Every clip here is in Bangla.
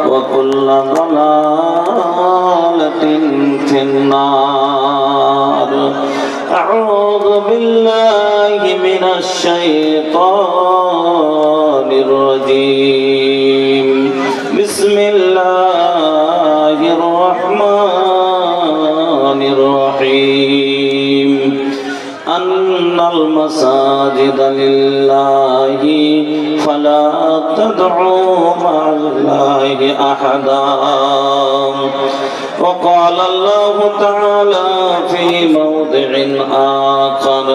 وكل ضلالة في النار. أعوذ بالله من الشيطان الرجيم. بسم الله الرحمن الرحيم. أن المساجد لله فلا تدعوا مع الله أحدا. وقال الله تعالى في موضع آخر: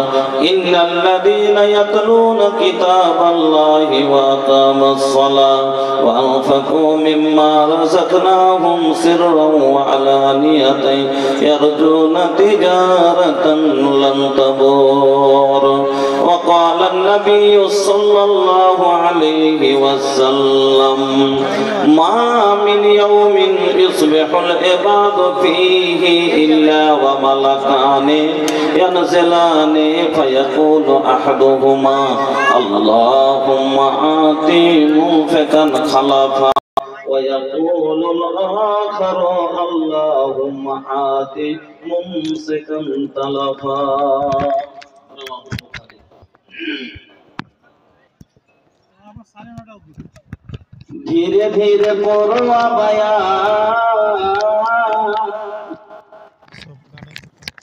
إن الذين يتلون كتاب الله وأقاموا الصلاة وأنفقوا مما رزقناهم سرا وعلانية يرجون تجارة لن تبور. وقال النبي صلى الله عليه وسلم: ما من يوم يصبح العباد فيه إلا وملكان ينزلان فيقول أحدهما: اللهم آت منفقا خلفا، ويقول الآخر: اللهم آت ممسكا تلفا. धीरे धीरे पोरवा बया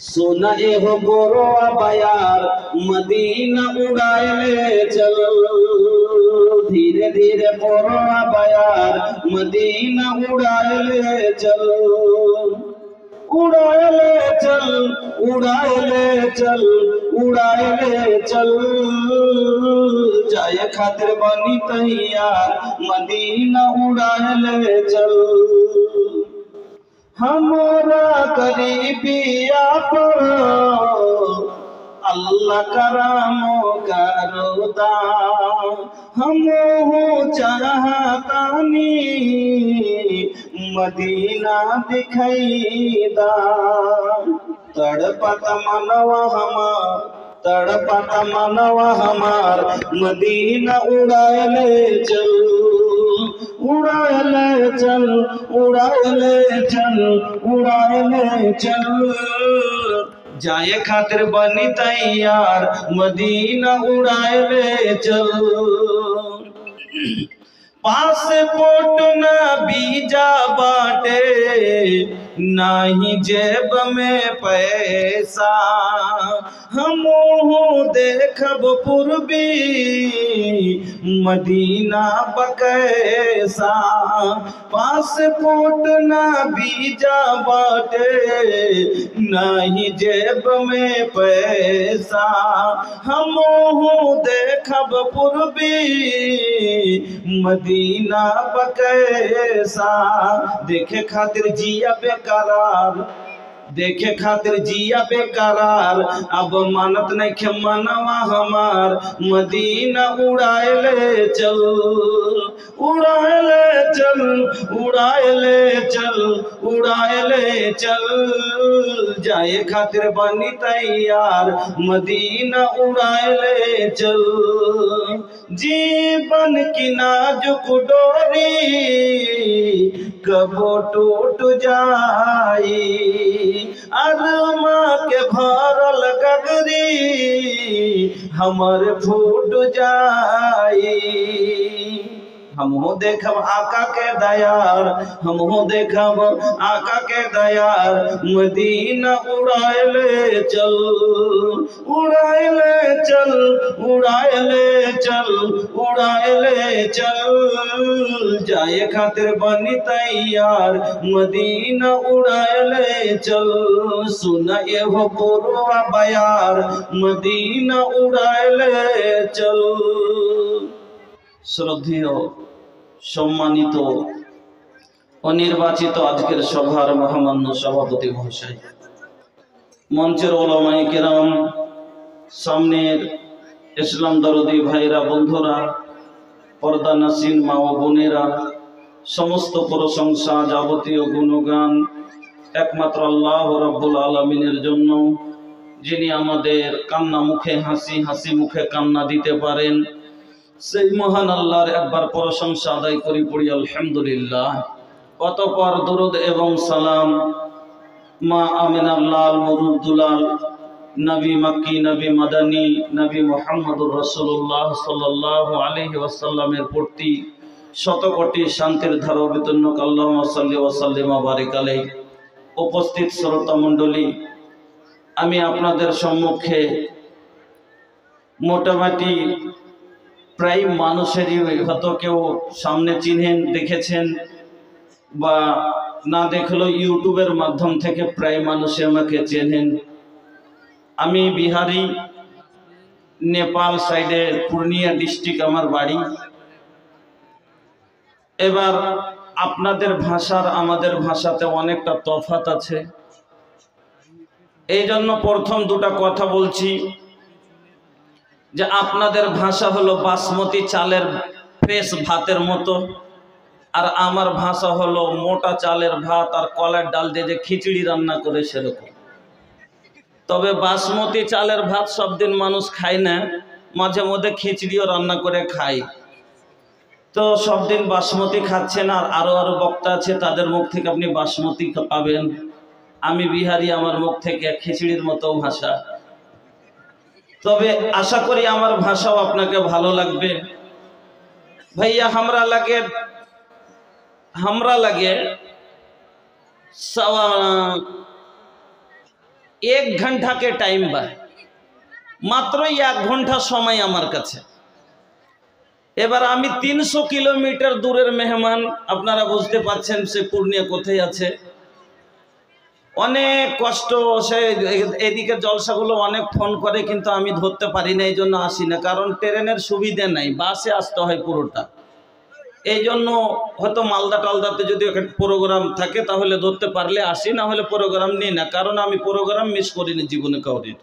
सुना हो गोरवा बयार मदीना उड़ाए ले चल। धीरे धीरे पोरवा बयार मदीना उड़ाए ले चल। उड़ाए ले चल, उड़ाए ले चल, उड़ाए ले चल। जाए खातिर बनी तैयार मदीना उड़ाए ले चल। हमारा करीबिया पर अल्लाह करामो करोदा। हम हो चाहतानी मदीना दिखैदा। तड़पत मनवा हमार, तड़पत मनवा हमार मदीना उड़ाए ले चल। उड़ाए ले चल, उड़ाए ले चल, उड़ाए ले चल। जाए खातिर बनी तैयार मदीना उड़ाए ले चल। पासपोर्ट ना वीजा बाटे नाही जेब में पैसा। हम देखब पूर्वी मदीना बकैसा। पासपोर्ट ना वीजा बाटे नाही जेब में पैसा। हम देखब पूर्वी मदीना बकैसा। देखे खातिर जिया बेकरार, देखे खातिर जिया बेकरार। अब मानत नहीं खे मनवा हमार मदीना उड़ाए ले चल। उड़ाए ले चल, उड़ाए ले चल, उड़ाए ले चल। जाए खातिर बनी तैयार मदीना उड़ाए ले चल। जीवन की नाजुक डोरी कबो टूट जाई। अरमा के भरल गगरी हमर फूट जाई। हम हो देखब आका के दयार, हम हो देखब आका के दयार मदीना उड़ाए ले चल। उड़ाए ले चल, उड़ाए ले चल, उड़ाए ले चल। जाए खातिर बनी तैयार मदीना उड़ाए ले चल। सुना ये हो गोरवा बयार मदीना उड़ाए ले चल। শ্রদ্ধেয় সম্মানিত অনির্বাচিত আজকের সভার মহামান্য সভাপতি মহাশয়, মঞ্চের ওলামায়ে কেরাম, সামনের ইসলাম দরদি ভাইরা, বন্ধুরা, পর্দা নাসিন মা ও বোনেরা, সমস্ত প্রশংসা যাবতীয় গুণগান একমাত্র আল্লাহ রাব্বুল আলামিনের জন্য, যিনি আমাদের কান্না মুখে হাসি, হাসি মুখে কান্না দিতে পারেন, সেই মহান আল্লাহর একবার প্রশংসা আদায় করি, পড়ি আলহামদুলিল্লাহ। অতঃপর দরুদ এবং সালাম মা আমিনার লাল মুরুদ্দুলাল নবী মক্কি, নবী মাদানী, নবী মুহাম্মদুর রাসূলুল্লাহ সাল্লাল্লাহু আলাইহি ওয়াসাল্লামের প্রতি শতকোটি শান্তির ধারা অবতীর্ণ আল্লাহুম্মা সাল্লি ওয়া সাল্লিম ওয়া বারিক আলাইহি। উপস্থিত শ্রোতা মণ্ডলী, আমি আপনাদের সম্মুখে মোটামুটি প্রায় মানুষেরই হয়তো কেউ সামনে চিনেন, দেখেছেন, বা না দেখলেও ইউটিউবের মাধ্যম থেকে প্রায় মানুষে আমাকে চেনেন। আমি বিহারি, নেপাল সাইডে পূর্ণিয়া ডিস্ট্রিক্ট আমার বাড়ি। এবার আপনাদের ভাষার আমাদের ভাষাতে অনেকটা তফাৎ আছে, এই জন্য প্রথম দুটা কথা বলছি যে আপনাদের ভাষা হলো বাসমতি চালের ফ্রেশ ভাতের মতো, আর আমার ভাষা হলো মোটা চালের ভাত আর কলার ডাল দিয়ে যে খিচুড়ি রান্না করে সেরকম। তবে বাসমতি চালের ভাত সব দিন মানুষ খায় না, মাঝে মধ্যে খিচুড়িও রান্না করে খায়। তো সব দিন বাসমতি খাচ্ছেন, আর আরো বক্তা আছে তাদের মুখ থেকে আপনি বাসমতি পাবেন। আমি বিহারি, আমার মুখ থেকে খিচুড়ির মতো ভাষা। তবে আশা করি আমার ভাষাও আপনাকে ভালো লাগবে। भैया हमरा लगे 1 घंटा के टाइम बा, मात्र 1 घंटा समय आमार काछे। एबार आमी 300 किलोमीटर दूरेर मेहमान, आपनारा बुझते पारछेन से पूर्णिया कोथाय आछे। अनेक कष्ट से एदिके जलसागुलो अनेक फोन करे, किन्तु आमी धरते पारी ना, एइजोन्नो आसि ना, कारण ट्रेनेर सुविधा नाई, बासे आसते हय पुरोटा। এই জন্য হয়তো মালদা টালদাতে যদি একটা প্রোগ্রাম থাকে তাহলে ধরতে পারলে আসি, না হলে প্রোগ্রাম নিই না, কারণ আমি প্রোগ্রাম মিস করিনি জীবনে কাউরির।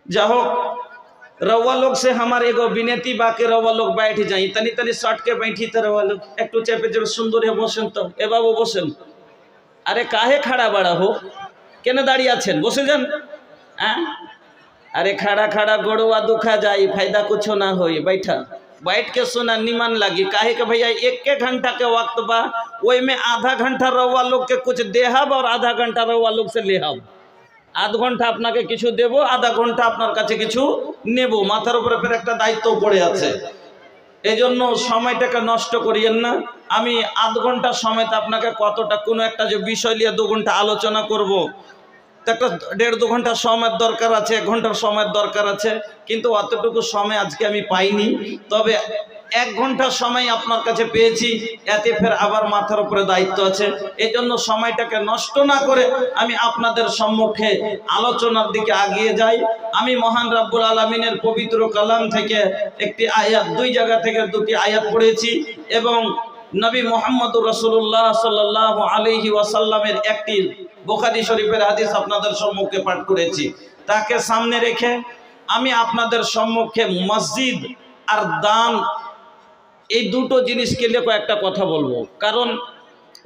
যা হোক, रवा लोग से हमारे एगो विनती बाकी, रवा लोग बैठ जाई, तनी तनी शर्ट के बैठी तो रवा लोग एक चेपे चेपे सुंदर है बसें। तो ए बाबू बसें, अरे काहे खड़ा बड़ा हो, केन दाड़िये आछेन, बसे जान। अरे खड़ा खड़ा गोड़वा दुखा जाए, फायदा कुछ ना हो, बैठा बैठ के सुना निमन लगी। काहे के भैया 1 घंटा के वक्त बा, वही में आधा घंटा रवा लोग के कुछ देहब और आधा घंटा रवा लोग से लेहब। आध घंटा আপনাকে কিছু দেব, আধা ঘন্টা আপনার কাছে কিছু নেব। মাথার উপরে ফের একটা দায়িত্ব পড়ে আছে, এজন্য সময়টাকে নষ্ট করিয়েন না। আমি আধ ঘন্টা সময়তে আপনাকে কতটা কোনো একটা যে বিষয় নিয়ে 2 ঘন্টা আলোচনা করব, তো একটা 1.5-2 ঘন্টা সময়ের দরকার আছে, 1 ঘন্টার সময়ের দরকার আছে, কিন্তু অতটুকু সময় আজকে আমি পাইনি। তবে 1 ঘন্টা সময় আপনার কাছে পেয়েছি, এতে ফের আবার মাথার উপরে দায়িত্ব আছে। এই জন্য সময়টাকে নষ্ট না করে আমি আপনাদের সম্মুখে আলোচনার দিকে এগিয়ে যাই। আমি মহান রব্বুল আলামিনের পবিত্র কালাম থেকে একটি আয়াত, 2 জায়গা থেকে 2টি আয়াত পড়েছি, এবং নবী মুহাম্মদুর রাসূলুল্লাহ সাল্লাল্লাহু আলাইহি ওয়াসাল্লামের একটি বুখারী শরীফের হাদিস আপনাদের সম্মুখে পাঠ করেছি। তাকে সামনে রেখে আমি আপনাদের সম্মুখে মসজিদ আর দান, এই দুটো জিনিসকে নিয়ে কয়েকটা কথা বলবো। কারণ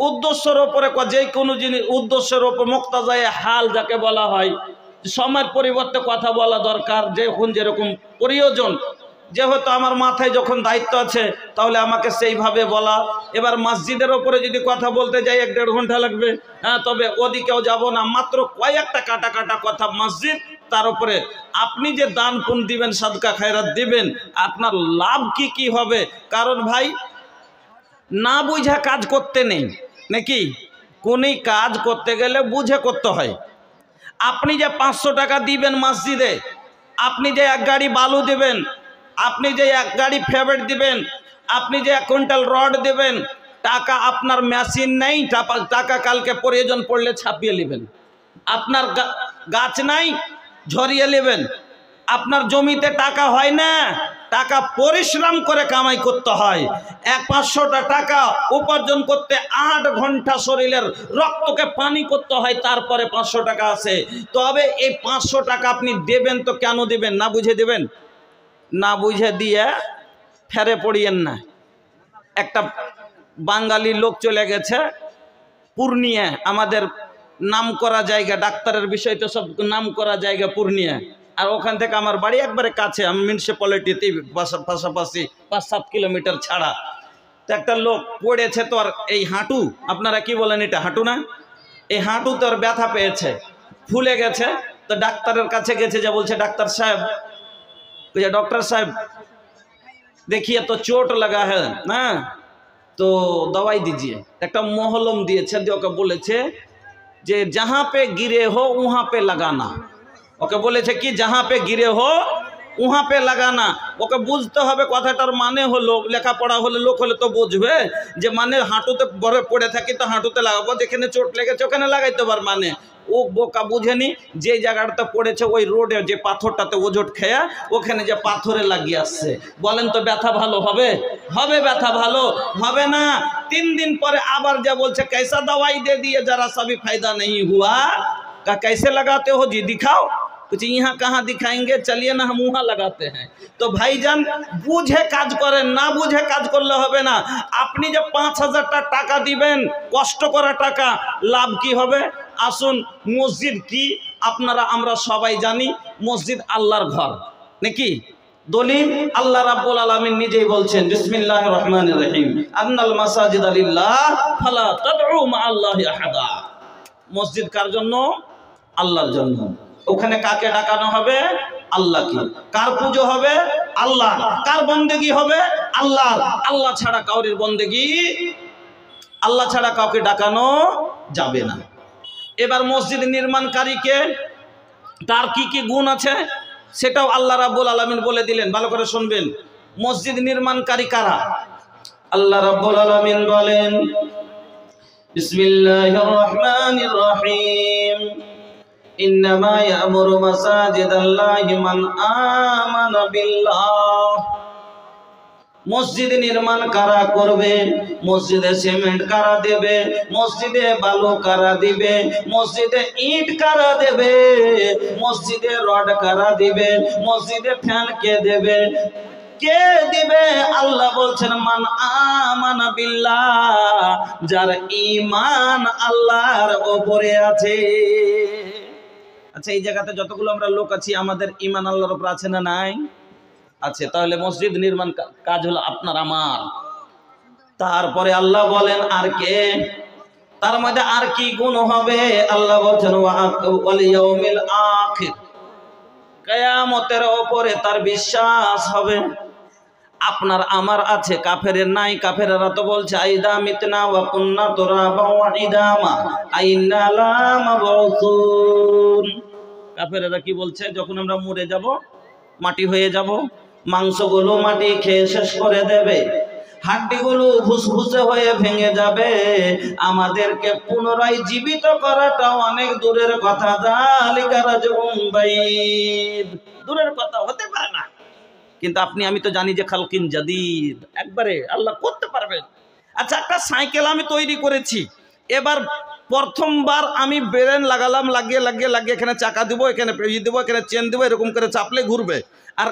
উদ্দেশ্যের উপরে, যে কোনো জিনিস উদ্দেশ্যের উপর মুক্তাজায়ে হাল যাকে বলা হয়, সময়ের পরিবর্তে কথা বলা দরকার, যখন যেরকম প্রয়োজন। যেহেতু আমার মাথায় যখন দায়িত্ব আছে তাহলে আমাকে সেইভাবে বলা। এবার মসজিদের ওপরে যদি কথা বলতে যাই 1-1.5 ঘন্টা লাগবে, তবে ওদিকেও যাব না। মাত্র কয়েকটা কাটা কাটা কথা মসজিদ, তার উপরে আপনি যে দান পুণ্য দিবেন, সাদকা খায়রাত দিবেন, আপনার লাভ কি কি হবে। কারণ ভাই, না বুঝে কাজ করতে নেই নাকি, কোন কাজ করতে গেলে বুঝে করতে হয়। আপনি যে 500 টাকা দিবেন মসজিদে, আপনি যে 1 গাড়ি বালু দিবেন, আপনি যে 1 গাড়ি ফেভারিট দিবেন, আপনি যে 1 কুইন্টাল রড দেবেন, টাকা আপনার মেশিন নেই, টাকা কালকে প্রয়োজন পড়লে ছাপিয়ে নেবেন। আপনার গাছ নাই, ঝরিয়ে নেবেন। আপনার জমিতে টাকা হয় না, টাকা পরিশ্রম করে কামাই করতে হয়। 500টা টাকা উপার্জন করতে 8 ঘন্টা শরীরের রক্তকে পানি করতে হয়, তারপরে 500 টাকা আসে। তবে এই 500 টাকা আপনি দেবেন তো কেন দেবেন, না বুঝে দেবেন। না বুঝে দিয়ে ফেরে পড়িয়েন না। একটা বাঙালি লোক চলে গেছে পূর্ণিয়া, আমাদের নাম করা জায়গা, ডাক্তারের বিষয় তো সব নাম করা জায়গা পূর্ণিয়া। আর ওখান থেকে আমার বাড়ি একবারে কাছে, আমি মিউনিসিপ্যালিটিতে পাশাপাশি 5-7 কিলোমিটার ছাড়া। তো একটা লোক পড়েছে, তো আর এই হাঁটু, আপনারা কি বলেন এটা হাঁটু না, এই হাঁটু তোর ব্যথা পেয়েছে, ফুলে গেছে। তো ডাক্তারের কাছে গেছে, যে বলছে ডাক্তার সাহেব, डॉक्टर साहब देखिए तो चोट लगा है ना, तो दवाई दीजिए। एक मोहलम दिए ओके बोले जे जहाँ पे गिरे हो वहाँ पे लगाना, ओके बोले कि जहाँ पे गिरे हो वहाँ पे लगाना। ओके बुझते হবে কথাটার মানে হলো, লেখাপড়া হলে লোক হলে তো বুঝবে যে মানে হাঁটুতে বড় পড়ে থাকি তো হাঁটুতে লাগাবো, যেখানে চোট লেগেছে ওখানে লাগাইতে পার। মানে ও বোকা বুঝেনি যে জায়গাটাতে পড়েছে ওই রোডে যে পাথরটাতে ওজোট খেয়া ওখানে যে পাথরে লাগিয়ে আসছে। বলেন তো ব্যথা ভালো হবে? হবে ব্যথা ভালো হবে না। 3 दिन পরে আবার যা বলছে कैसा दवाई दे दिए जरा सा भी फायदा नहीं हुआ, का कैसे लगाते हो जी दिखाओ। कुछ यहाँ कहाँ दिखाएंगे, चलिए ना हम वहाँ लगाते हैं। तो भाईजान बुझे काज करें, ना बुझे काज करले होबे ना। আপনি যে 5000 টাকা দিবেন কষ্ট করা টাকা, লাভ কি হবে? আসুন, মসজিদ কি আপনারা আমরা সবাই জানি, মসজিদ আল্লাহর ঘর নাকি? দলিল আল্লাহ রাব্বুল আলামিন নিজেই বলছেন বিসমিল্লাহির রহমানির রহিম, আন্নাল মাসাজিদা লিল্লাহ ফালা তাদউ মা আল্লাহি আহাদা। মসজিদ কার জন্য? আল্লাহর জন্য। ওখানে কাকে ডাকানো হবে? আল্লাহকে। কার পুজো হবে? আল্লাহ। কার বন্দেগি হবে? আল্লাহ। আল্লাহ ছাড়া কাউরির বন্দেগি, আল্লাহ ছাড়া কাউকে ডাকানো যাবে না। এবার মসজিদ নির্মাণকারীকে তার কি গুণ আছে সেটাও আল্লাহ রাব্বুল আলামিন বলে দিলেন, ভালো করে শুনবেন। মসজিদ নির্মাণকারী কারা? আল্লাহ রাব্বুল আলামিন বলেন বিসমিল্লাহির রহমানির রহিম, ইন্নামা ইয়ামুরু মাসাজিদাল্লাহি মান আমানা বিল্লাহ। মসজিদ নির্মাণ কারা করবে? মসজিদে সিমেন্ট কারা দেবে? মসজিদে বালু কারা দিবে? মসজিদে ইট কারা দেবে? মসজিদে রড কারা দিবে? মসজিদে ফ্যান কে দেবে? কে দিবে? আল্লাহ বলছেন মান আমানা বিল্লাহ, যার ঈমান আল্লাহর উপরে আছে। আচ্ছা, এই জায়গাতে যতগুলো আমরা লোক আছি আমাদের ঈমান আল্লাহর উপর আছে না নাই? আছে। তাহলে মসজিদ নির্মাণ কাজ হলো আপনার আমার। তারপরে আল্লাহ বলেন আর কে? তার মধ্যে আর কি গুণ হবে? আল্লাহ বলেন ওয়াল ইয়াউমিল আখির, কিয়ামতের উপরে তার বিশ্বাস হবে। আপনার আমার আছে, কাফেরের নাই। কাফেররা তো বলছে আইদা মিতনা ওয়া কুন্না তুরাবা ওয়া ইদামা আইন্না লা মাবউসুন। কাফেররা কি বলছে? যখন আমরা মরে যাব, মাটি হয়ে যাব, মাংসগুলো মাটি খেয়ে শেষ করে দেবে, হাড্ডিগুলো ফুসফুসে হয়ে ভেঙে যাবে, আমাদেরকে পুনরায় জীবিত করাটা অনেক দূরের কথা। যালিকা রাজউম বাইদ, দূরের কথা, হতে পারে না। কিন্তু আপনি আমি তো জানি যে খালকিন জাদিদ, একবারে আল্লাহ করতে পারবেন। আচ্ছা, একটা সাইকেল আমি তৈরি করেছি, এবার প্রথমবার আমি ব্রেন লাগালাম, লাগিয়ে এখানে চাকা দিব, এখানে পেঁজি দেবো, এখানে চেন দেবো, এরকম করে চাপলে ঘুরবে আর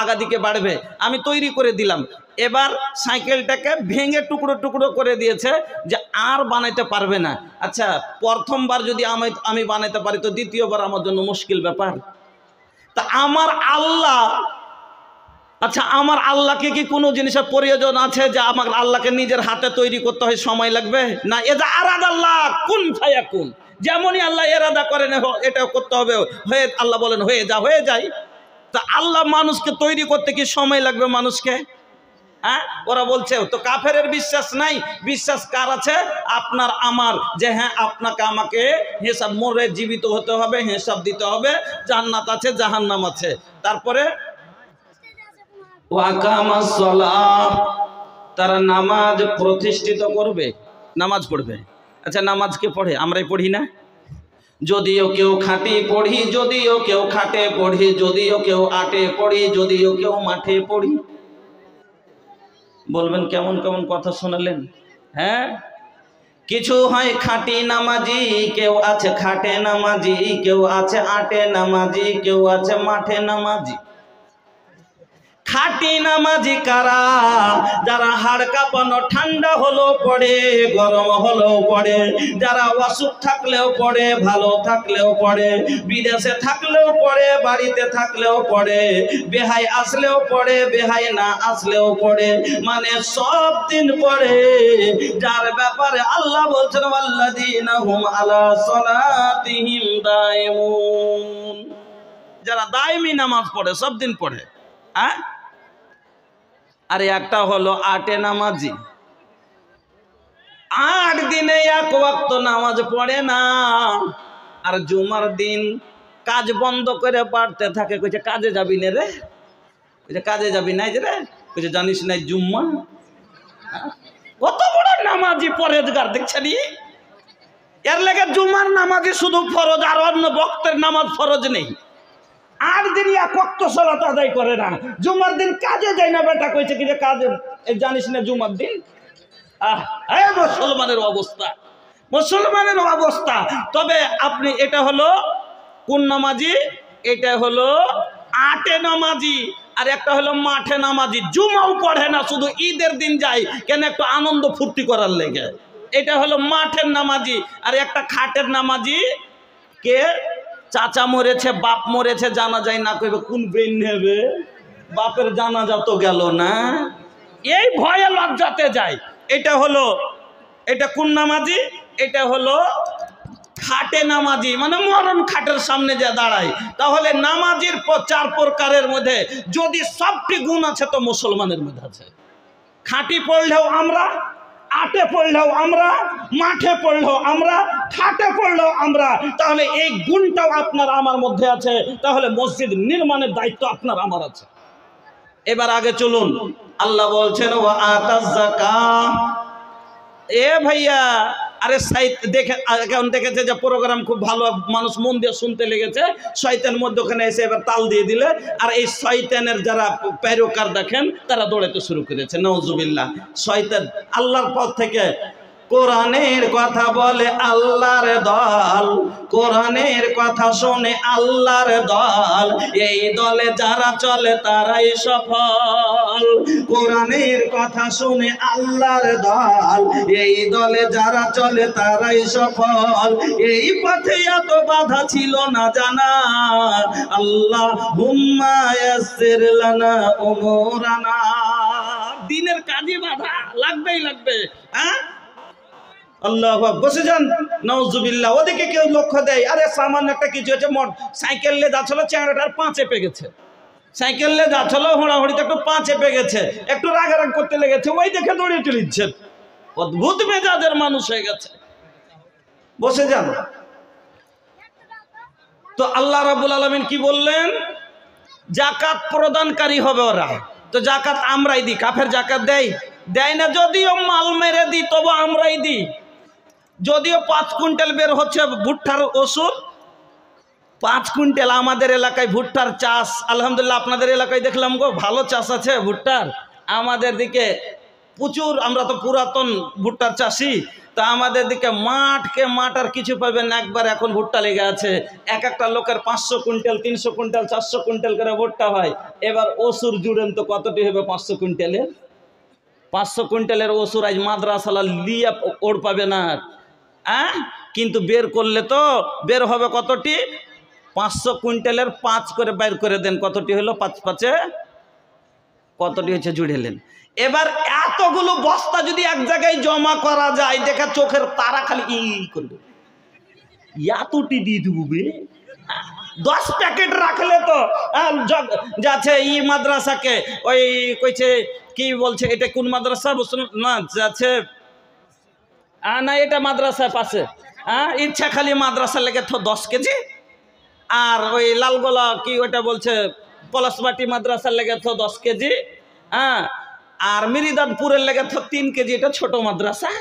আগা দিকে বাড়বে। আমি তৈরি করে দিলাম। এবার সাইকেলটাকে ভেঙে টুকরো টুকরো করে দিয়েছে যে আর বানাইতে পারবে না। আচ্ছা, প্রথমবার যদি আমি বানাইতে পারি তো দ্বিতীয়বার আমার জন্য মুশকিল ব্যাপার। তা আমার আল্লাহ, আচ্ছা আমার আল্লাহকে কি কোনো জিনিসের প্রয়োজন আছে যে আমার আল্লাহকে নিজের হাতে তৈরি করতে হয়, সময় লাগবে না? এজা আরাদাল্লাহ কুন ফায়াকুন, যেমনই আল্লাহ এরাদা করেন এটা করতে হবে, হয়ে আল্লাহ বলেন হয়ে যা, হয়ে যায়। তা আল্লাহ মানুষকে তৈরি করতে কি সময় লাগবে মানুষকে? হ্যাঁ, ওরা বলছে তো কাফেরের বিশ্বাস নাই। বিশ্বাস কার আছে? আপনার আমার, যে হ্যাঁ আপনাকে আমাকে হিসাব, মরে জীবিত হতে হবে, হিসাব দিতে হবে, জান্নাত আছে জাহান্নাম আছে। তারপরে তারা নামাজ প্রতিষ্ঠিত করবে, নামাজ পড়বে। আচ্ছা, নামাজ কে পড়ে? আমরাই পড়ি না? যদিও কেউ খাঁটি পড়ি, যদিও কেউ খাটে পড়ি, যদিও কেউ আটে পড়ি, যদিও কেউ মাঠে পড়ি। বলবেন কেমন কেমন কথা শোনালেন? হ্যাঁ, কিছু হয় খাঁটি নামাজি, কেউ আছে খাটে নামাজি, কেউ আছে আটে নামাজি, কেউ আছে মাঠে নামাজি। খাঁটি নামাজি কারা? যারা হাড় কাঁপানো ঠান্ডা হলেও পড়ে, গরম হলেও পড়ে, যারা অসুখ থাকলেও পড়ে, ভালো থাকলেও পড়ে, বিদেশে থাকলেও পড়ে, বাড়িতে থাকলেও পড়ে, বেহাই আসলেও পড়ে, বেহাই না আসলেও পড়ে, মানে সব দিন পড়ে। যার ব্যাপারে আল্লাহ বলছেন ওয়াল্লাযীনা হুম আলা সালাতিহিম দায়িমুন, যারা দায়মি নামাজ পড়ে, সব দিন পড়ে। আর একটা হলো আটে নামাজি, 8 দিনে এক ওয়াক্ত নামাজ পড়ে না। আর জুমার দিন কাজ বন্ধ করে পড়তে থাকে। কইছে কাজে যাবি না রে? কইছে কাজে যাবি না রে? কইছে জানিস না জুম্মা? কত বড় নামাজি পরেজগার দেখছেন। এর লাগে জুমার নামাজি শুধু ফরজ, আর অন্য বক্তের নামাজ ফরজ নেই। 8 দিন এক ওয়াক্ত সালাত আদায় করে না, জুমার দিন কাজে যায় না। বেটা কইছে কি যে কাজে জানিস না জুমার দিন? মুসলমানের অবস্থা, মুসলমানের অবস্থা। তবে আপনি এটা হলো কোন নামাজি? এটা হলো আটে নামাজি। আর একটা হলো মাঠে নামাজি, জুমাও পড়ে না, শুধু ঈদের দিন যায় কেন একটু আনন্দ ফুর্তি করার লেগে। এটা হলো মাঠের নামাজি। আর একটা খাটের নামাজি কে? চাচা মরেছে, বাপ মরেছে, জানা যায় না, কইবে কোন বেন নেবে, বাপের জানাজা তো গেল না, এই ভয়ে লজ্জাতে যায়। এটা হলো, এটা কোন নামাজি? এটা হলো খাটে নামাজি, মানে মরণ খাটের সামনে যে দাঁড়ায়। তাহলে নামাজের 4 প্রকারের মধ্যে যদি সবটি গুণ আছে তো মুসলমানের মধ্যে আছে। খাঁটি পড়লেও আমরা, আটে পড়লেও আমরা, মাঠে পড়লেও আমরা, খাটে পড়লেও আমরা। তাহলে এই গুণটাও আপনার আমার মধ্যে আছে। তাহলে মসজিদ নির্মাণের দায়িত্ব আপনার আমার আছে। এবার আগে চলুন। আল্লাহ বলছেন ওয়া আতাজ যাকাত। এ ভাইয়া, আরে দেখে এখন দেখেছে যে প্রোগ্রাম খুব ভালো, মানুষ মন দিয়ে শুনতে লেগেছে, শয়তান মধ্যখানে এসে এবার তাল দিয়ে দিলে, আর এই শয়তানের যারা পেরোকার দেখেন তারা দৌড়াতে শুরু করেছে। নাউজুবিল্লাহ। শয়তান আল্লাহর পথ থেকে কোরআনের কথা বলে আল্লাহর দল, কোরআনের কথা শুনে আল্লাহর দল, এই দলে যারা চলে তারাই সফল। কোরআনের কথা শুনে আল্লাহর দল, এই দলে যারা চলে তারাই সফল। এই পথে এত বাধা ছিল না জানা, আল্লাহুম্মা ইয়াসসির লানা উমুরানা। দিনের কাজে বাধা লাগবেই লাগবে। আল্লাহ বসে যান। নাউজুবিল্লাহ। ওদিকে কেউ লক্ষ্য দেয়, আরে সামান্য একটা কিছু হচ্ছে, সাইকেল নিয়ে যাচ্ছিল, চেহারাটার 5 চেপে গেছে, সাইকেল নিয়ে যাচ্ছিল, হোড়াহুড়িতে একটু 5 চেপে গেছে, একটু রাগারাগ করতে লেগেছে, ওই দেখে দৌড়িয়ে চলিচ্ছে। অদ্ভুত মেজাজের মানুষ হয়ে গেছে। বসে যান। তো আল্লাহ রাব্বুল আলামিন কি বললেন? জাকাত প্রদানকারী হবে ওরা। তো জাকাত আমরাই দিই। কাফের জাকাত দেয় না। যদিও মাল মেরে দিই তবু আমরাই দিই। যদিও 5 কুইন্টাল বের হচ্ছে ভুট্টার ওষুধ, 5 কুইন্টাল আমাদের এলাকায় ভুট্টার চাষ, আলহামদুলিল্লাহ। আপনাদের এলাকায় দেখলাম গো ভালো চাষ আছে ভুট্টার। আমাদের দিকে প্রচুর, আমরা তো পুরাতন ভুট্টার চাষি, তা আমাদের দিকে মাঠ আর কিছু পাবেন না, একবার এখন ভুট্টা লেগে আছে। এক একটা লোকের 500 কুইন্টাল, 300 কুইন্টাল, 400 কুইন্টাল করে ভুট্টা হয়। এবার ওষুধ জুড়েন তো কতটি হবে 500 কুইন্টালের? 500 কুইন্টালের ওষুধ আজ মাদ্রাসালা লিয়া ওর পাবে না। কিন্তু বের করলে তো বের হবে কতটি? 500 কুইন্টালের 5 করে বাইর করে দেন, কতটি হলো? 5 5-এ কতটি হচ্ছে জুড়েলেন। এবার এতগুলো বস্তা যদি এক জায়গায় জমা করা যায়, দেখা চোখের তারা খালি ই করবে, এতটি দিয়ে দেবো বে। 10 প্যাকেট রাখলে তো যাচ্ছে ই মাদ্রাসাকে, ওই কইছে কি বলছে, এটা কোন মাদ্রাসা না যাচ্ছে না, এটা মাদ্রাসার পাশে, ইচ্ছা খালি মাদ্রাসা লেগে তো 10 কেজি। আর ওই লালগোলা কি ওটা বলছে পলাশবাটি মাদ্রাসার লেগে তো 10 কেজি। আর মিরিদাদপুরের লেগে তো 3 কেজি, এটা ছোট মাদ্রাসা।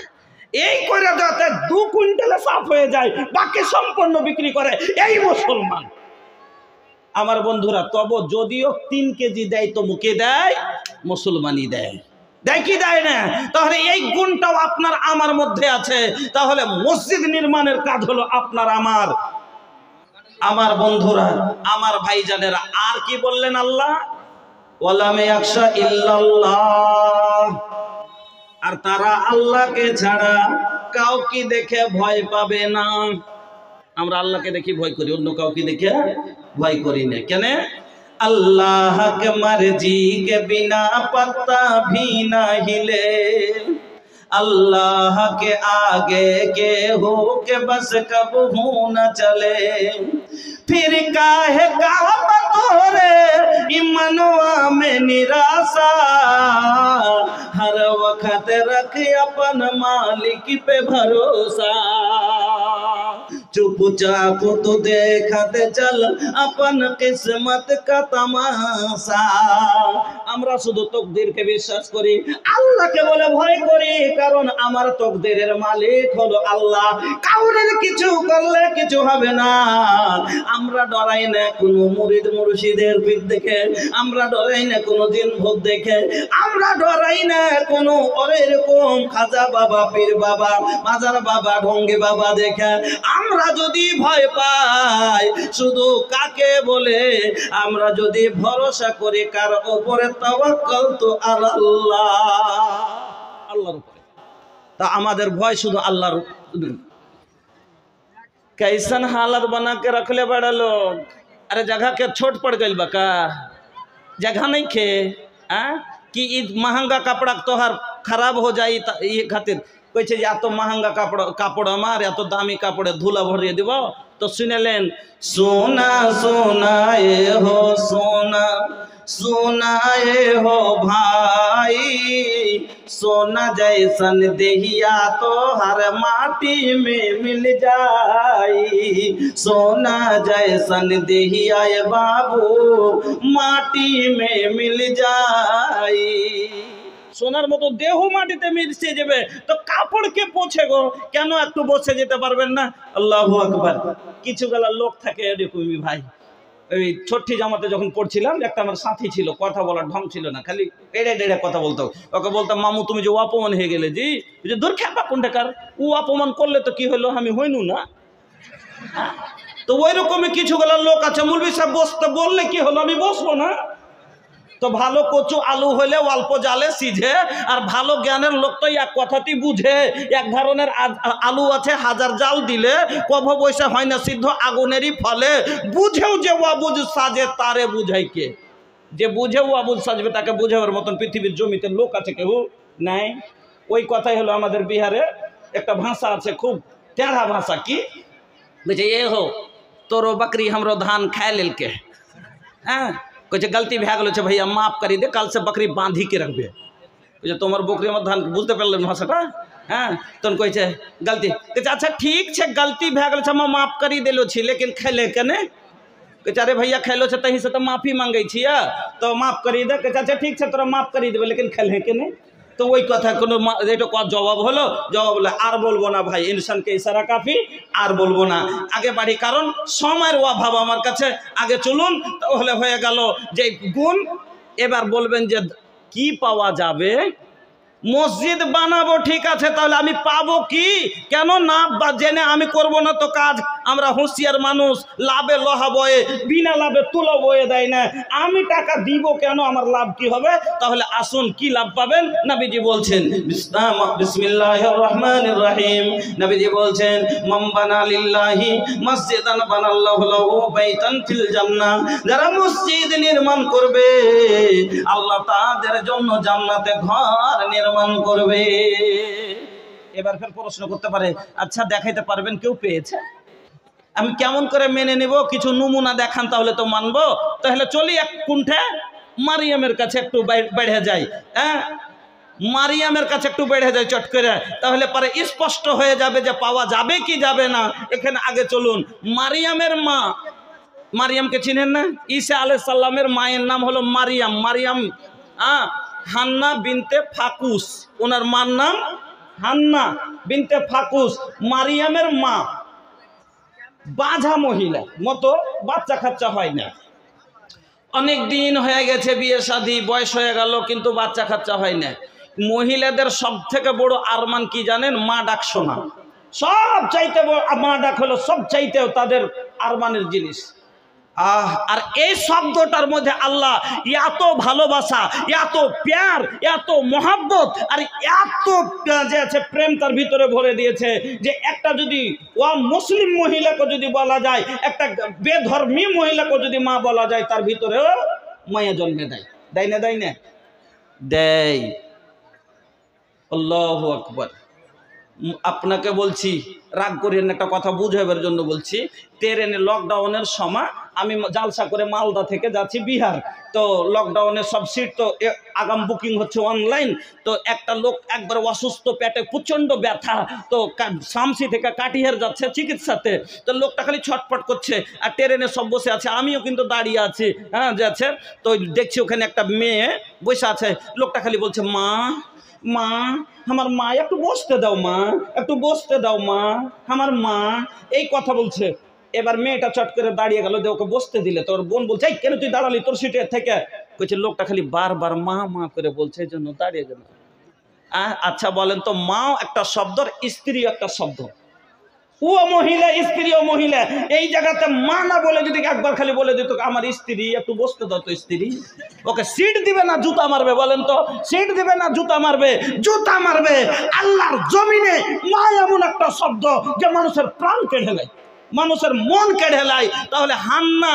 এই করে যাতে 2 কুইন্টালে সাফ হয়ে যায়, বাকি সম্পূর্ণ বিক্রি করে এই মুসলমান। আমার বন্ধুরা, তবে যদিও 3 কেজি দেয় তো মুখে দেয়, মুসলমানই দেয় কি দেয় না? তাহলে এই গুণটাও আপনার আমার মধ্যে আছে। তাহলে মসজিদ নির্মাণের কাজ হলো আপনার আমার বন্ধুরা, আমার ভাইজানেরা। আর কি বললেন আল্লাহ? ওয়ালাম ইয়াখশা ইল্লাল্লাহ, আর তারা আল্লাহকে ছাড়া কাউকে দেখে ভয় পাবে না। আমরা আল্লাহকে দেখি ভয় করি, অন্য কাউকে দেখে ভয় করি না। কেন? अल्लाह के मर्जी के बिना पत्ता भी ना हिले, अल्लाह के आगे के हो के बस कब हूँ न चले, फिर काहे का बतोरे मनवा में निराशा, हर वक्त रख अपन मालिक पे भरोसा, चुपचाप तो देखते चल अपन किस्मत का तमाशा। আমরা শুধু তকদিরকে বিশ্বাস করি, আল্লাহকে বলে ভয় করি, কারণ আমার তকদিরের মালিক হলো আল্লাহ। কাউরের কিছু করলে কিছু হবে না। আমরা ডরাই না কোনো মুরিদ মুর্শিদের পিঠ দেখে, আমরা ডরাই না কোনো জিন ভূত দেখে, আমরা ডরাই না কোনো এরকম খাজা বাবা, পীর বাবা, মাজার বাবা, ঢঙ্গি বাবা দেখে। আমরা যদি ভয় পাই শুধু কাকে বলে? আমরা যদি ভরসা করি কার উপরে? তাওয়াক্কাল তো আল্লাহ, আল্লাহর উপরে। তা আমাদের ভয় শুধু আল্লাহর। कैसन हालत बना के रख ले बड़ा लोग। अरे जगह के छोट पड़ गई बका, जगह नहीं खे कि महंगा कपड़ा तोहर खराब हो जाए ये खातिर कोई या तो महंगा कापड़ हमार या तो दामी कापड़े धूला भरिए देव। तो सुने लेन, सोना सोना ये हो सोना सुनाए हो भाई, सोना जैसन देहिया तो हर माटी में मिल जाई, सोना जैसन देहिया बाबू माटी में मिल जाई। সোনার মতো দেহ মাটিতে মিশে যাবে, তো কাপড়কে পোছে গো কেন একটু বসে যেতে পারবেন না? আল্লাহু আকবার। কিছু গেলা লোক থাকে এরকমই ভাই। ওই ছোট্টি জামাতে যখন পড়ছিলাম, একটা আমার সাথী ছিল, কথা বলার ঢং ছিল না, খালি এড়ে ডেড়ে কথা বলতো। ওকে বলতাম, মামু তুমি যে অপমান হয়ে গেলে, জি দূর খেপা কোনটাকার, ও অপমান করলে তো কি হলো, আমি হইনু না। তো ওই রকমই কিছু গেলার লোক আছে, মুলবি সাহেব বসতে বললে কি হলো, আমি বসবো না। তো ভালো কচু আলু হইলে অল্প জালে সিঝে, আর ভালো জ্ঞানের লোক তো এক কথাটি বুঝে। এক ধরনের আলু আছে, হাজার জাল দিলে কভ পয়সা হয় না সিদ্ধ, আগুনেরই ফলে। বুঝেও যে ওয়াবুজ সাজে তারে বুঝাই কে, যে বুঝেও ওয়াবুজ সাজবে তাকে বুঝাবার মতন পৃথিবীর জমিতে লোক আছে কেউ নাই। ওই কথাই হলো আমাদের বিহারে একটা ভাষা আছে, খুব টেढ़ा ভাষা। কি বুঝে? এ হো তোरो बकरी हमरो धान खाए लेलके, हाँ कुछ गलती भै गलो भैया माफ करी दे, कल से बकरी बांधी के रखबे। तुम्हार बकरी में धान बुझते पारे भाषाटा, हाँ तन कहे गलती। कहे अच्छा ठीक है गलती भै गलो, हम माफ करी दिलो छी, लेकिन खेले कने? कहे अरे भैया खेलो छे तही से तो माफी मांगे छिया, तो माफ करी दे। कहे अच्छा ठीक है तोरा माफ करी देबे, लेकिन खेले कने? तो वही कथा कोनो जवाब हलो, जवाब बोले आर बोलबो ना भाई, इंसान के इशारा काफी, आर बोलबो ना, आगे बाड़ी। कारण समয়ের অভাব আমার কাছে। আগে চলুন, তাহলে হয়ে গেল যে গুণ। এবার বলবেন যে কি পাওয়া যাবে? মসজিদ বানাবো ঠিক আছে, তাহলে আমি পাবো কি? কেন না জেনে আমি করব না তো কাজ। আমরা হুঁশিয়ার মানুষ, লাভে লোহা বয়ে, বিনা লাভে তুলো বয়ে দেয় না। আমি টাকা দিব কেন, আমার লাভ কি হবে? তাহলে আসুন কি লাভ পাবেন। নবীজি বলছেন বিসমিল্লাহির রহমানির রহিম, নবীজি বলছেন মান বানা লিল্লাহি মসজিদান বানাল্লাহু লাহু বাইতান ফিল জান্নাহ, যারা মসজিদ নির্মাণ করবে আল্লাহ তাদের জন্য জান্নাতে ঘর নির্মাণ করবে। এবার ফের প্রশ্ন করতে পারে, আচ্ছা দেখাইতে পারবেন কেউ পেয়েছে? আমি কেমন করে মেনে নেব? কিছু নমুনা দেখান তাহলে তো মানবো। তাহলে চলি এক কুণ্ঠে মারিয়ামের কাছে একটু বেড়ে যাই। হ্যাঁ মারিয়ামের কাছে একটু বেড়ে যায় চট করে, তাহলে পরে স্পষ্ট হয়ে যাবে যে পাওয়া যাবে কি যাবে না। এখানে আগে চলুন, মারিয়ামের মা, মারিয়ামকে চিনেন না? ঈসা আলাইহিস সালামের মায়ের নাম হলো মারিয়াম। মারিয়াম হান্না বিনতে ফাকুস, ওনার মার নাম হান্না বিনতে ফাকুস। মারিয়ামের মা বাঁঝা মহিলা, মতো বাচ্চা কাচ্চা হয় না, অনেক দিন হয়ে গেছে বিয়ে শাদী, বয়স হয়ে গেল, কিন্তু বাচ্চা কাচ্চা হয় না। মহিলাদের সব থেকে বড় আরমান কি জানেন? মা ডাক শোনা। সব চাইতে মা ডাক হলো সব চাইতেও তাদের আরমানের জিনিস। আর এই শব্দটার মধ্যে আল্লাহ এত ভালোবাসা, এত প্যার, এত মহাব্বত আর এত যে আছে প্রেম তার ভিতরে ভরে দিয়েছে যে একটা যদি মুসলিম মহিলাকে যদি বলা যায়, একটা বেধর্মী মহিলাকে যদি মা বলা যায়, তার ভিতরেও মায়া জন্মে দেয়। দেয় না? দেয় না? দেয়। আল্লাহু আকবার। আপনাকে বলছি, রাগ করিয়েন, একটা কথা বুঝাবার জন্য বলছি। ট্রেনে লকডাউনের সময় আমি জালসা করে মালদা থেকে যাচ্ছি বিহার। তো লকডাউনের সব সিট তো আগাম বুকিং হচ্ছে অনলাইন। তো একটা লোক একবার অসুস্থ, পেটে প্রচণ্ড ব্যথা, তো শামসি থেকে কাটিহার যাচ্ছে চিকিৎসাতে। তো লোকটা খালি ছটফট করছে আর ট্রেনে সব বসে আছে, আমিও কিন্তু দাঁড়িয়ে আছি। হ্যাঁ, যাচ্ছে তো দেখছি ওখানে একটা মেয়ে বসে আছে। লোকটা খালি বলছে, মা মা, আমার মা, একটু বসতে দাও মা, একটু বসতে দাও মা, আমার মা, এই কথা বলছে। এবার মেয়েটা চট করে দাঁড়িয়ে গেল, ওকে বসতে দিলে। তোর বোন বলছে, এই কেন তুই দাঁড়ালি তোর সিটে থেকে? কইছে লোকটা খালি বারবার মা মা করে বলছে, এই জন্য দাঁড়িয়ে গেল। আচ্ছা বলেন তো, মাও একটা শব্দ, স্ত্রী একটা শব্দ। ও মহিলা, স্ত্রী ও মহিলা, এই জায়গাতে মা না বলে যদি একবার খালি বলে দিত আমার স্ত্রী, একটু বসতে দাও তো স্ত্রী, ওকে সিট দিবে না জুতা মারবে? বলেন তো, সিট দিবে না জুতা মারবে? জুতা মারবে। আল্লাহর জমিনে মা এমন একটা শব্দ যে মানুষের প্রাণ কেড়ে নেয়, মানুষের মন কেড়ে নেয়। তাহলে হান্না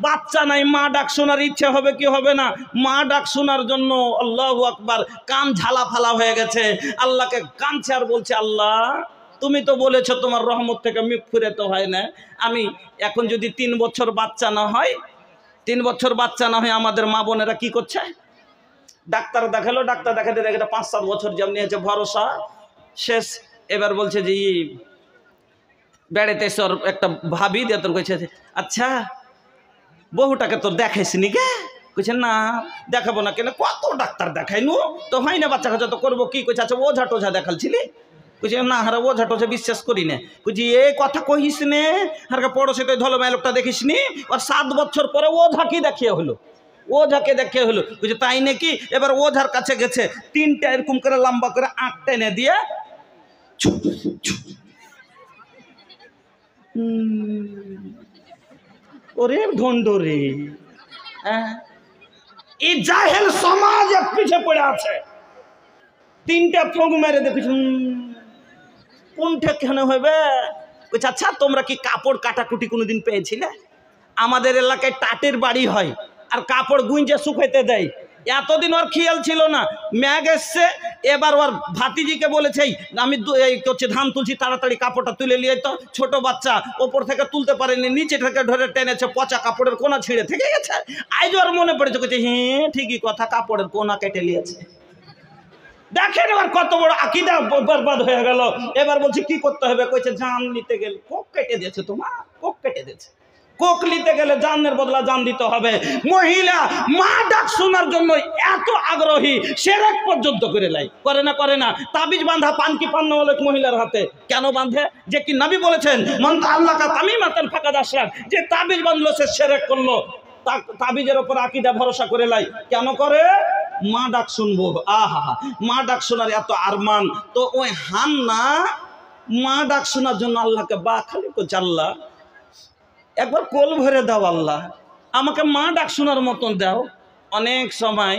বাচ্চা নাই, মা ডাক শোনার ইচ্ছে হবে কি হবে না? মা ডাক শোনার জন্য আল্লাহু আকবার কান ঝালা ফালা হয়ে গেছে। আল্লাহকে কাঁদছে আর বলছে, আল্লাহ তুমি তো বলেছো তোমার রহমত থেকে মুখ ফিরাতে হয় না। আমি এখন যদি 3 বছর বাচ্চা না হয়, 3 বছর বাচ্চা না হয়, আমাদের মা বোনেরা কি করছে? ডাক্তার দেখালো, ডাক্তার দেখাতে দেখাতে 5-7 বছর যেমনি হয়েছে, ভরসা শেষ। এবার বলছে যে বেড়াতে সর একটা ভাবি দিয়ে তোর কইছে, আচ্ছা বহুটাকে তোর দেখাইছিনি কে? কইছে না দেখাবো না। কেন? কত ডাক্তার দেখাইনু তো হয় না, বাচ্চা কাচ্চা তো করবো কি? কইছে আচ্ছা ওঝা টোঝা দেখালছিলি? কইছে না হারা ওঝা টোঝা বিশ্বাস করি না। কইছি এই কথা কহিস নে, হারকে পড়োশে তো ধলমায় লোকটা দেখিস নি? আর 7 বছর পরে ওঝা কি দেখিয়ে হলো? ওঝাকে দেখিয়ে হলো। কইছে তাই নাকি? এবার ওঝার কাছে গেছে, 3টা এরকম করে লম্বা করে আঁক টেনে দিয়ে ওরে ঢন্ডরে, এই জাহেল সমাজ এক পিছে পড়ে আছে। 3টা ফোঁক মেরে দেখেছ, কোনটা কেন হবে? বলছে আচ্ছা তোমরা কি কাপড় কাটাকুটি কোনোদিন পেয়েছিলে? আমাদের এলাকায় টাটের বাড়ি হয় আর কাপড় গুঁজে শুকাইতে দেয়। এতদিন ওর খেয়াল ছিল না, ম্যাগ এসছে। এবার ওর ভাতিজিকে বলেছে, আমি হচ্ছে ধান তুলছি, তাড়াতাড়ি কাপড়টা তুলে নিয়ে। তো ছোট বাচ্চা ওপর থেকে তুলতে পারেনি, নিচে থেকে ধরে টেনেছে, পচা কাপড়ের কোনা ছিঁড়ে থেকে গেছে। আজ ওর মনে পড়েছে, বলছে হ্যাঁ ঠিকই কথা, কাপড়ের কোনা কেটে নিয়েছে। দেখেন এবার কত বড় আকীদা বরবাদ হয়ে গেল। এবার বলছি কি করতে হবে? কইছে জান নিতে গেলে কোক কেটে দিয়েছে, তোমার কোক কেটে দিয়েছে। কোক নিতে গেলে জানের বদলা জান দিতে হবে। মহিলা মা ডাক শোনার জন্য এত আগ্রহী, শিরক পর্যন্ত করে লাই। করে না? করে না? তাবিজ বাঁধা পানকি পান্নাওয়ালা মহিলার হাতে কেন বাঁধে? যে কি নবী বলেছেন, মান আল্লাহকা তামিমাতান ফাকাদ আশরাক, যে তাবিজ বাঁধলো সে শিরক করলো। তাবিজের উপর আকীদা ভরসা করে লাই। কেন করে? মা ডাক শুনবো। আহা, মা ডাক শোনার এত আরমান। তো ওই হান্না মা ডাক শোনার জন্য আল্লাহকে বা খালি করছে, আল্লাহ একবার কোল ভরে দাও, আল্লাহ আমাকে মা ডাক শোনার মতন দাও। অনেক সময়